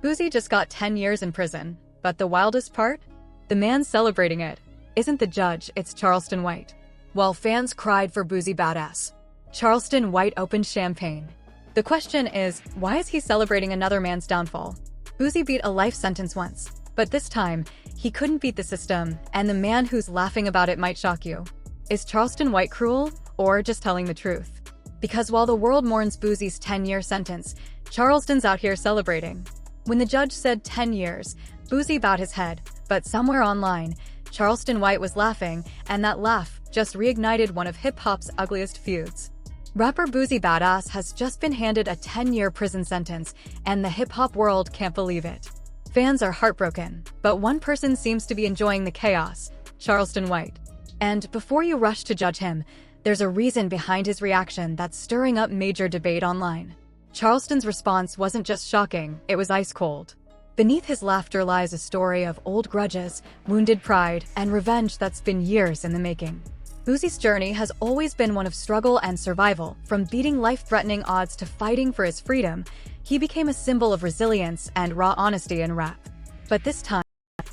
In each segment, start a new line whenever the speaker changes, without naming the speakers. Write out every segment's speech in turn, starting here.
Boosie just got 10 years in prison, but the wildest part? The man celebrating it isn't the judge, it's Charleston White. While fans cried for Boosie badass, Charleston White opened champagne. The question is, why is he celebrating another man's downfall? Boosie beat a life sentence once, but this time, he couldn't beat the system, and the man who's laughing about it might shock you. Is Charleston White cruel, or just telling the truth? Because while the world mourns Boosie's 10-year sentence, Charleston's out here celebrating. When the judge said 10 years, Boosie bowed his head, but somewhere online, Charleston White was laughing, and that laugh just reignited one of hip-hop's ugliest feuds. Rapper Boosie Badass has just been handed a 10-year prison sentence, and the hip-hop world can't believe it. Fans are heartbroken, but one person seems to be enjoying the chaos, Charleston White. And before you rush to judge him, there's a reason behind his reaction that's stirring up major debate online. Charleston's response wasn't just shocking, it was ice cold. Beneath his laughter lies a story of old grudges, wounded pride, and revenge that's been years in the making. Boosie's journey has always been one of struggle and survival. From beating life-threatening odds to fighting for his freedom, he became a symbol of resilience and raw honesty in rap. But this time,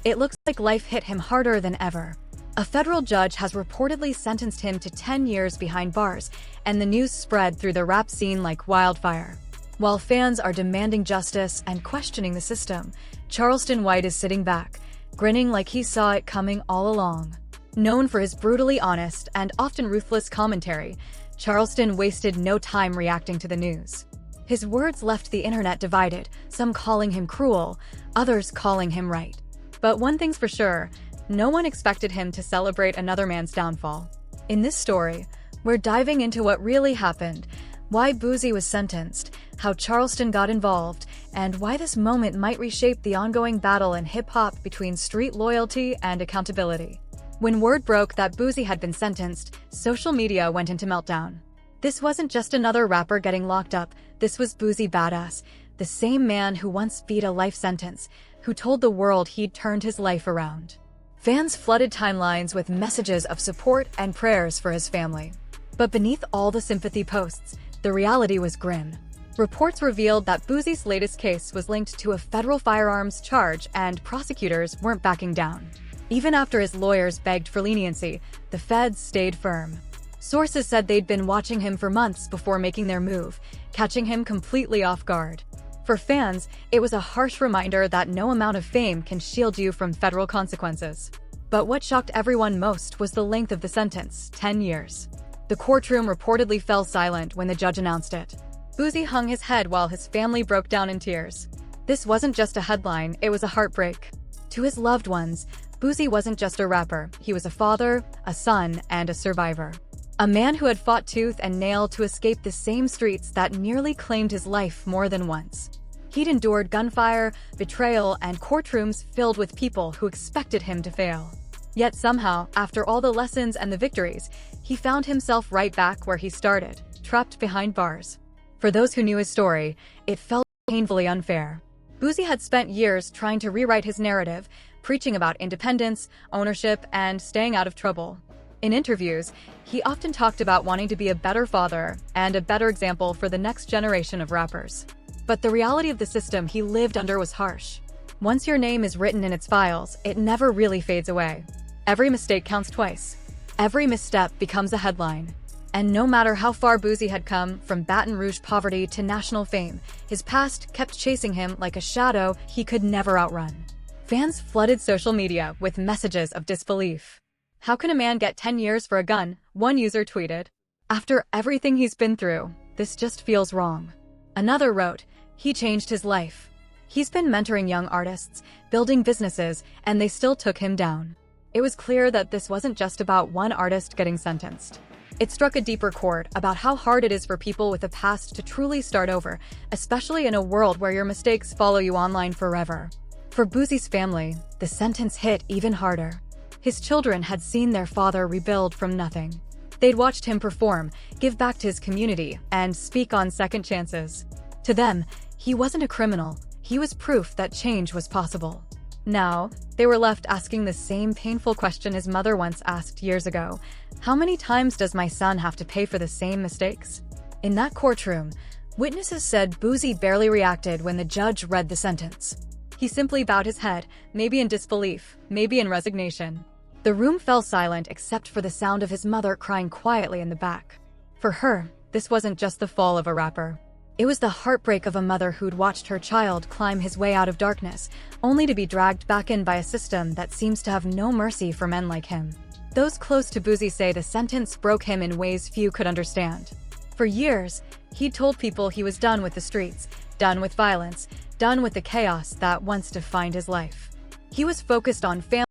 it looks like life hit him harder than ever. A federal judge has reportedly sentenced him to 10 years behind bars, and the news spread through the rap scene like wildfire. While fans are demanding justice and questioning the system, Charleston White is sitting back, grinning like he saw it coming all along. Known for his brutally honest and often ruthless commentary, Charleston wasted no time reacting to the news. His words left the internet divided, some calling him cruel, others calling him right. But one thing's for sure, no one expected him to celebrate another man's downfall. In this story, we're diving into what really happened, why Boosie was sentenced, how Charleston got involved, and why this moment might reshape the ongoing battle in hip-hop between street loyalty and accountability. When word broke that Boosie had been sentenced, social media went into meltdown. This wasn't just another rapper getting locked up, this was Boosie Badass, the same man who once beat a life sentence, who told the world he'd turned his life around. Fans flooded timelines with messages of support and prayers for his family. But beneath all the sympathy posts, the reality was grim. Reports revealed that Boosie's latest case was linked to a federal firearms charge, and prosecutors weren't backing down. Even after his lawyers begged for leniency, the feds stayed firm. Sources said they'd been watching him for months before making their move, catching him completely off guard. For fans, it was a harsh reminder that no amount of fame can shield you from federal consequences. But what shocked everyone most was the length of the sentence, 10 years. The courtroom reportedly fell silent when the judge announced it. Boosie hung his head while his family broke down in tears. This wasn't just a headline, it was a heartbreak. To his loved ones, Boosie wasn't just a rapper, he was a father, a son, and a survivor. A man who had fought tooth and nail to escape the same streets that nearly claimed his life more than once. He'd endured gunfire, betrayal, and courtrooms filled with people who expected him to fail. Yet somehow, after all the lessons and the victories, he found himself right back where he started, trapped behind bars. For those who knew his story, it felt painfully unfair. Boosie had spent years trying to rewrite his narrative, preaching about independence, ownership, and staying out of trouble. In interviews, he often talked about wanting to be a better father and a better example for the next generation of rappers. But the reality of the system he lived under was harsh. Once your name is written in its files, it never really fades away. Every mistake counts twice. Every misstep becomes a headline. And no matter how far Boosie had come, from Baton Rouge poverty to national fame, his past kept chasing him like a shadow he could never outrun. Fans flooded social media with messages of disbelief. "How can a man get 10 years for a gun?" one user tweeted. "After everything he's been through, this just feels wrong." Another wrote, "He changed his life. He's been mentoring young artists, building businesses, and they still took him down." It was clear that this wasn't just about one artist getting sentenced. It struck a deeper chord about how hard it is for people with a past to truly start over, especially in a world where your mistakes follow you online forever. For Boosie's family, the sentence hit even harder. His children had seen their father rebuild from nothing. They'd watched him perform, give back to his community, and speak on second chances. To them, he wasn't a criminal, he was proof that change was possible. Now, they were left asking the same painful question his mother once asked years ago: how many times does my son have to pay for the same mistakes? In that courtroom, Witnesses said Boosie barely reacted when the judge read the sentence. He simply bowed his head, maybe in disbelief, maybe in resignation. The room fell silent except for the sound of his mother crying quietly in the back. For her, this wasn't just the fall of a rapper. It was the heartbreak of a mother who'd watched her child climb his way out of darkness, only to be dragged back in by a system that seems to have no mercy for men like him. Those close to Boosie say the sentence broke him in ways few could understand. For years, he'd told people he was done with the streets, done with violence, done with the chaos that once defined his life. He was focused on family,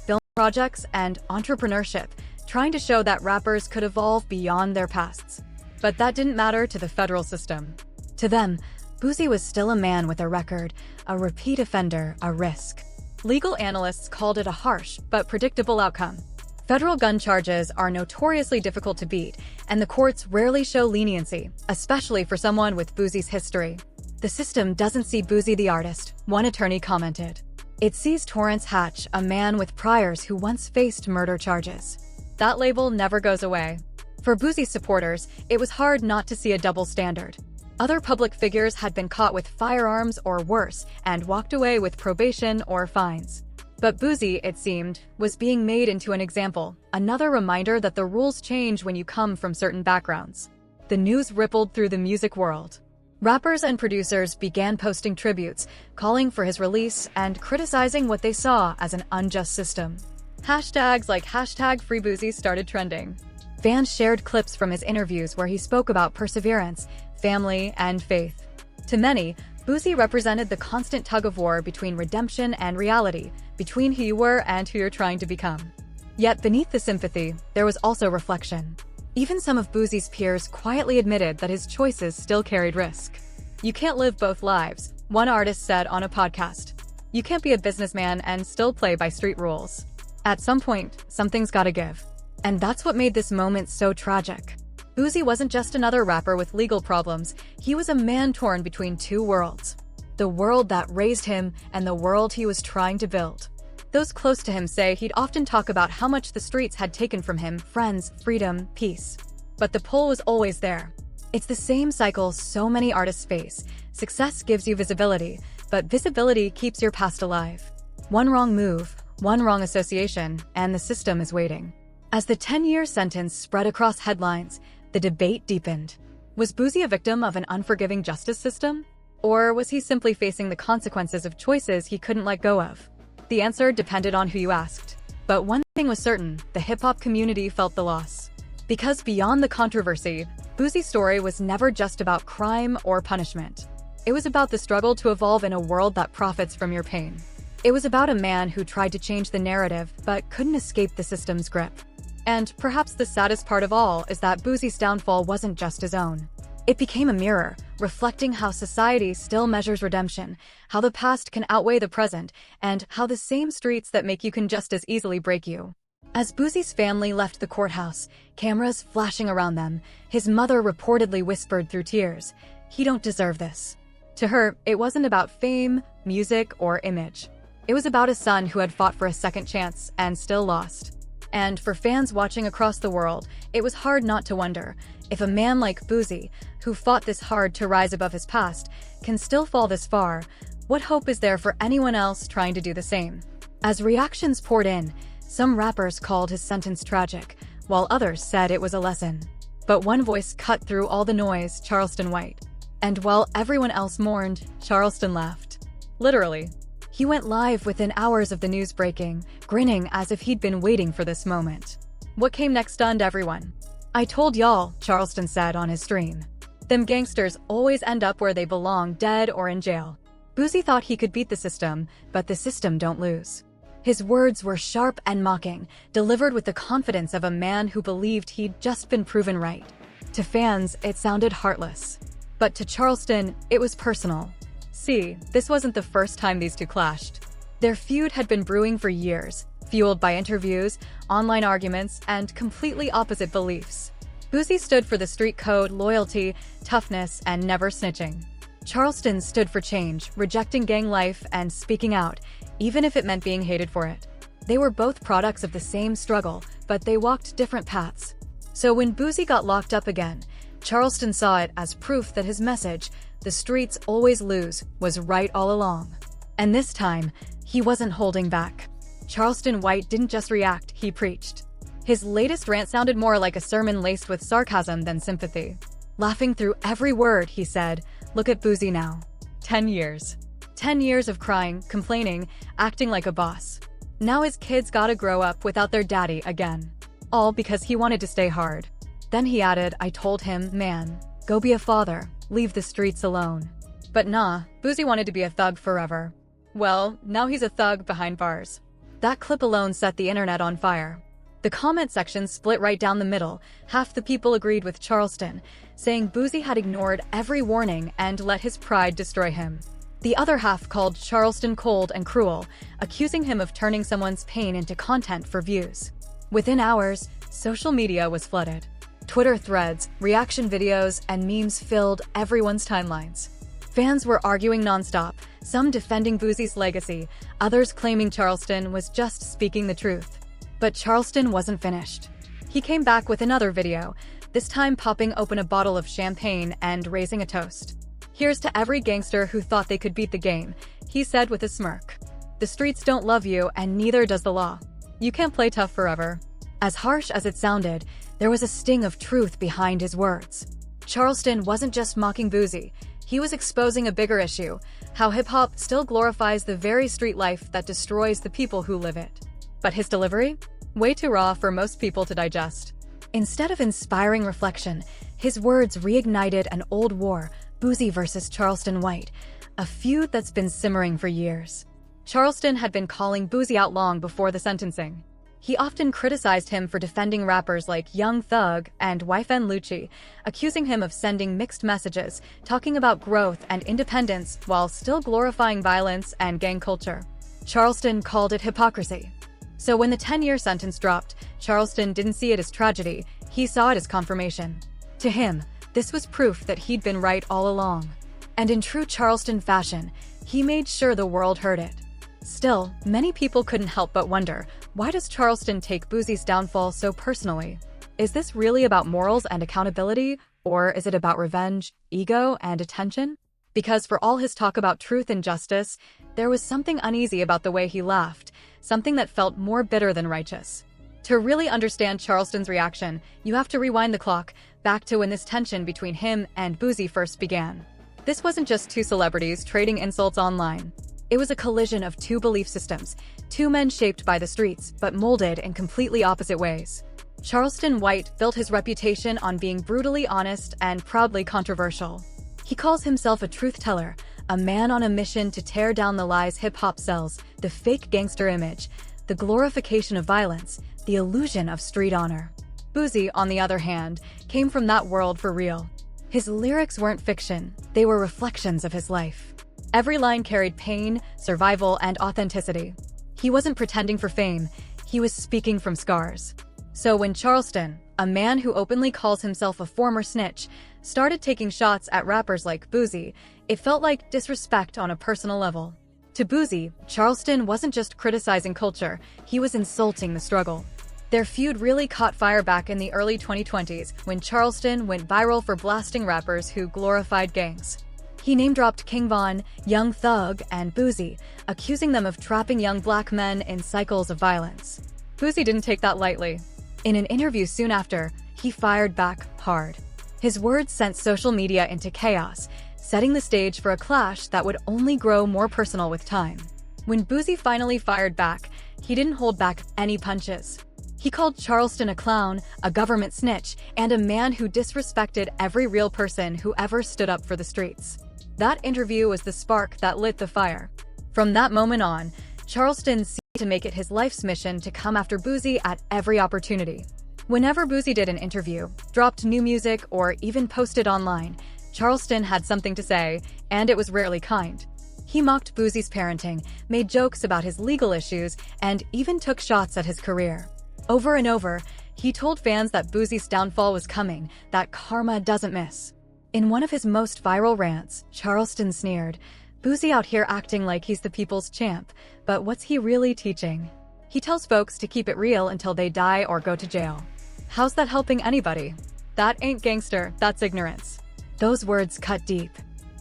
film projects, and entrepreneurship, trying to show that rappers could evolve beyond their pasts. But that didn't matter to the federal system. To them, Boosie was still a man with a record, a repeat offender, a risk. Legal analysts called it a harsh but predictable outcome. Federal gun charges are notoriously difficult to beat, and the courts rarely show leniency, especially for someone with Boosie's history. The system doesn't see Boosie the artist, one attorney commented. It sees Torrance Hatch, a man with priors who once faced murder charges. That label never goes away. For Boosie's supporters, it was hard not to see a double standard. Other public figures had been caught with firearms or worse and walked away with probation or fines. But Boosie, it seemed, was being made into an example, another reminder that the rules change when you come from certain backgrounds. The news rippled through the music world. Rappers and producers began posting tributes, calling for his release and criticizing what they saw as an unjust system. Hashtags like #FreeBoosie started trending. Fans shared clips from his interviews where he spoke about perseverance, family, and faith. To many, Boosie represented the constant tug-of-war between redemption and reality, between who you were and who you're trying to become. Yet beneath the sympathy, there was also reflection. Even some of Boosie's peers quietly admitted that his choices still carried risk. "You can't live both lives," one artist said on a podcast. "You can't be a businessman and still play by street rules. At some point, something's gotta give." And that's what made this moment so tragic. Boosie wasn't just another rapper with legal problems, he was a man torn between two worlds. The world that raised him and the world he was trying to build. Those close to him say he'd often talk about how much the streets had taken from him: friends, freedom, peace. But the pull was always there. It's the same cycle so many artists face. Success gives you visibility, but visibility keeps your past alive. One wrong move, one wrong association, and the system is waiting. As the 10-year sentence spread across headlines, the debate deepened. Was Boosie a victim of an unforgiving justice system? Or was he simply facing the consequences of choices he couldn't let go of? The answer depended on who you asked. But one thing was certain: the hip-hop community felt the loss. Because beyond the controversy, Boosie's story was never just about crime or punishment. It was about the struggle to evolve in a world that profits from your pain. It was about a man who tried to change the narrative but couldn't escape the system's grip. And perhaps the saddest part of all is that Boosie's downfall wasn't just his own. It became a mirror, reflecting how society still measures redemption, how the past can outweigh the present, and how the same streets that make you can just as easily break you. As Boosie's family left the courthouse, cameras flashing around them, his mother reportedly whispered through tears, "He don't deserve this." To her, it wasn't about fame, music, or image. It was about a son who had fought for a second chance and still lost. And for fans watching across the world, it was hard not to wonder, if a man like Boosie, who fought this hard to rise above his past, can still fall this far, what hope is there for anyone else trying to do the same? As reactions poured in, some rappers called his sentence tragic, while others said it was a lesson. But one voice cut through all the noise: Charleston White. And while everyone else mourned, Charleston laughed. Literally. He went live within hours of the news breaking, grinning as if he'd been waiting for this moment. What came next stunned everyone. "I told y'all," Charleston said on his stream. "Them gangsters always end up where they belong, dead or in jail." Boosie thought he could beat the system, but the system don't lose. His words were sharp and mocking, delivered with the confidence of a man who believed he'd just been proven right. To fans, it sounded heartless. But to Charleston, it was personal. See, this wasn't the first time these two clashed. Their feud had been brewing for years, fueled by interviews, online arguments, and completely opposite beliefs. Boosie stood for the street code, loyalty, toughness, and never snitching. Charleston stood for change, rejecting gang life and speaking out, even if it meant being hated for it. They were both products of the same struggle, but they walked different paths. So when Boosie got locked up again, Charleston saw it as proof that his message, "The streets always lose," was right all along. And this time, he wasn't holding back. Charleston White didn't just react, he preached. His latest rant sounded more like a sermon laced with sarcasm than sympathy. Laughing through every word, he said, "Look at Boosie now. 10 years. 10 years of crying, complaining, acting like a boss. Now his kids gotta grow up without their daddy again." All because he wanted to stay hard. Then he added, "I told him, man, go be a father, leave the streets alone." But nah, Boosie wanted to be a thug forever. Well, now he's a thug behind bars. That clip alone set the internet on fire. The comment section split right down the middle. Half the people agreed with Charleston, saying Boosie had ignored every warning and let his pride destroy him. The other half called Charleston cold and cruel, accusing him of turning someone's pain into content for views. Within hours, social media was flooded. Twitter threads, reaction videos, and memes filled everyone's timelines. Fans were arguing nonstop, some defending Boosie's legacy, others claiming Charleston was just speaking the truth. But Charleston wasn't finished. He came back with another video, this time popping open a bottle of champagne and raising a toast. "Here's to every gangster who thought they could beat the game," he said with a smirk. "The streets don't love you, and neither does the law. You can't play tough forever." As harsh as it sounded, there was a sting of truth behind his words. Charleston wasn't just mocking Boosie, he was exposing a bigger issue, how hip-hop still glorifies the very street life that destroys the people who live it. But his delivery? Way too raw for most people to digest. Instead of inspiring reflection, his words reignited an old war, Boosie versus Charleston White, a feud that's been simmering for years. Charleston had been calling Boosie out long before the sentencing. He often criticized him for defending rappers like Young Thug and YFN Lucci, accusing him of sending mixed messages, talking about growth and independence while still glorifying violence and gang culture. Charleston called it hypocrisy. So when the 10-year sentence dropped, Charleston didn't see it as tragedy, he saw it as confirmation. To him, this was proof that he'd been right all along. And in true Charleston fashion, he made sure the world heard it. Still, many people couldn't help but wonder, why does Charleston take Boosie's downfall so personally? Is this really about morals and accountability, or is it about revenge, ego, and attention? Because for all his talk about truth and justice, there was something uneasy about the way he laughed, something that felt more bitter than righteous. To really understand Charleston's reaction, you have to rewind the clock, back to when this tension between him and Boosie first began. This wasn't just two celebrities trading insults online. It was a collision of two belief systems, two men shaped by the streets, but molded in completely opposite ways. Charleston White built his reputation on being brutally honest and proudly controversial. He calls himself a truth teller, a man on a mission to tear down the lies hip-hop sells, the fake gangster image, the glorification of violence, the illusion of street honor. Boosie, on the other hand, came from that world for real. His lyrics weren't fiction, they were reflections of his life. Every line carried pain, survival, and authenticity. He wasn't pretending for fame, he was speaking from scars. So when Charleston, a man who openly calls himself a former snitch, started taking shots at rappers like Boosie, it felt like disrespect on a personal level. To Boosie, Charleston wasn't just criticizing culture, he was insulting the struggle. Their feud really caught fire back in the early 2020s when Charleston went viral for blasting rappers who glorified gangs. He name-dropped King Von, Young Thug, and Boosie, accusing them of trapping young black men in cycles of violence. Boosie didn't take that lightly. In an interview soon after, he fired back hard. His words sent social media into chaos, setting the stage for a clash that would only grow more personal with time. When Boosie finally fired back, he didn't hold back any punches. He called Charleston a clown, a government snitch, and a man who disrespected every real person who ever stood up for the streets. That interview was the spark that lit the fire. From that moment on, Charleston seemed to make it his life's mission to come after Boosie at every opportunity. Whenever Boosie did an interview, dropped new music, or even posted online, Charleston had something to say, and it was rarely kind. He mocked Boosie's parenting, made jokes about his legal issues, and even took shots at his career. Over and over, he told fans that Boosie's downfall was coming, that karma doesn't miss. In one of his most viral rants, Charleston sneered, "Boosie out here acting like he's the people's champ, but what's he really teaching? He tells folks to keep it real until they die or go to jail. How's that helping anybody?" "That ain't gangster, that's ignorance." Those words cut deep.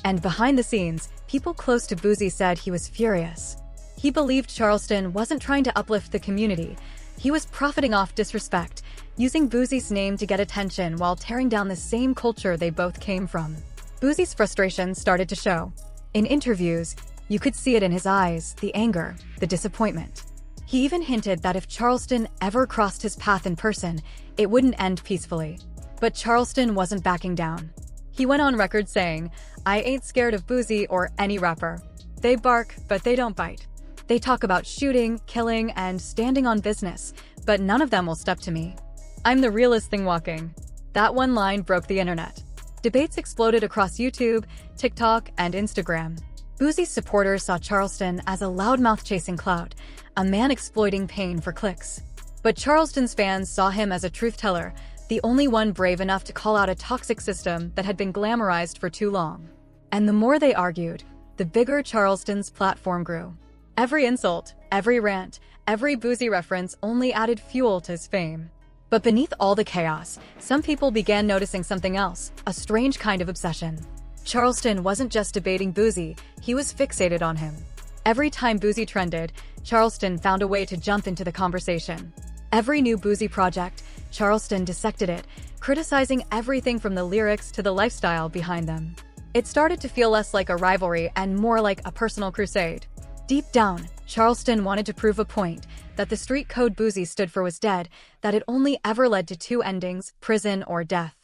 And behind the scenes, people close to Boosie said he was furious. He believed Charleston wasn't trying to uplift the community. He was profiting off disrespect, using Boosie's name to get attention while tearing down the same culture they both came from. Boosie's frustration started to show. In interviews, you could see it in his eyes, the anger, the disappointment. He even hinted that if Charleston ever crossed his path in person, it wouldn't end peacefully. But Charleston wasn't backing down. He went on record saying, "I ain't scared of Boosie or any rapper. They bark, but they don't bite. They talk about shooting, killing, and standing on business, but none of them will step to me. I'm the realest thing walking." That one line broke the internet. Debates exploded across YouTube, TikTok, and Instagram. Boosie's supporters saw Charleston as a loudmouth chasing clout, a man exploiting pain for clicks. But Charleston's fans saw him as a truth-teller, the only one brave enough to call out a toxic system that had been glamorized for too long. And the more they argued, the bigger Charleston's platform grew. Every insult, every rant, every Boosie reference only added fuel to his fame. But beneath all the chaos, some people began noticing something else, a strange kind of obsession. Charleston wasn't just debating Boosie, he was fixated on him. Every time Boosie trended, Charleston found a way to jump into the conversation. Every new Boosie project, Charleston dissected it, criticizing everything from the lyrics to the lifestyle behind them. It started to feel less like a rivalry and more like a personal crusade. Deep down, Charleston wanted to prove a point, that the street code Boosie stood for was dead, that it only ever led to two endings, prison or death.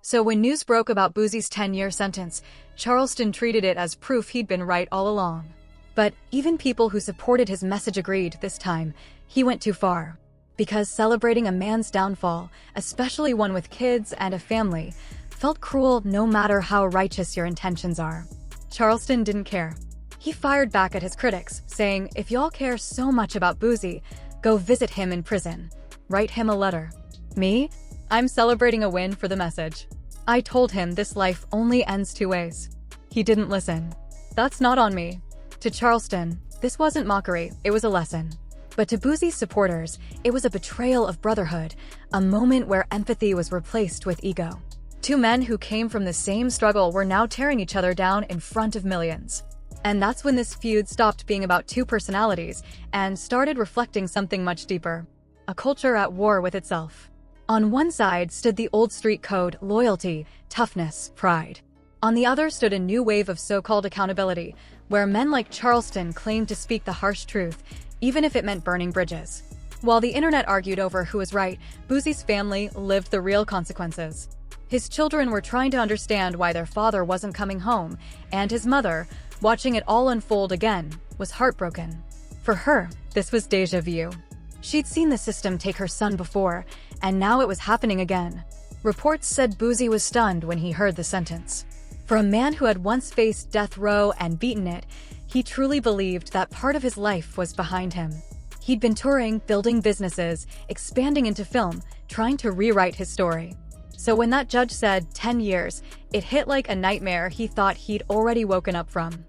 So when news broke about Boosie's 10-year sentence, Charleston treated it as proof he'd been right all along. But even people who supported his message agreed this time, he went too far. Because celebrating a man's downfall, especially one with kids and a family, felt cruel no matter how righteous your intentions are. Charleston didn't care. He fired back at his critics, saying, "If y'all care so much about Boosie, go visit him in prison. Write him a letter. Me? I'm celebrating a win for the message. I told him this life only ends two ways." He didn't listen. That's not on me. To Charleston, this wasn't mockery, it was a lesson. But to Boosie's supporters, it was a betrayal of brotherhood, a moment where empathy was replaced with ego. Two men who came from the same struggle were now tearing each other down in front of millions. And that's when this feud stopped being about two personalities and started reflecting something much deeper. A culture at war with itself. On one side stood the old street code, loyalty, toughness, pride. On the other stood a new wave of so-called accountability, where men like Charleston claimed to speak the harsh truth, even if it meant burning bridges. While the internet argued over who was right, Boosie's family lived the real consequences. His children were trying to understand why their father wasn't coming home, and his mother, watching it all unfold again, was heartbroken. For her, this was déjà vu. She'd seen the system take her son before, and now it was happening again. Reports said Boosie was stunned when he heard the sentence. For a man who had once faced death row and beaten it, he truly believed that part of his life was behind him. He'd been touring, building businesses, expanding into film, trying to rewrite his story. So when that judge said 10 years, it hit like a nightmare he thought he'd already woken up from.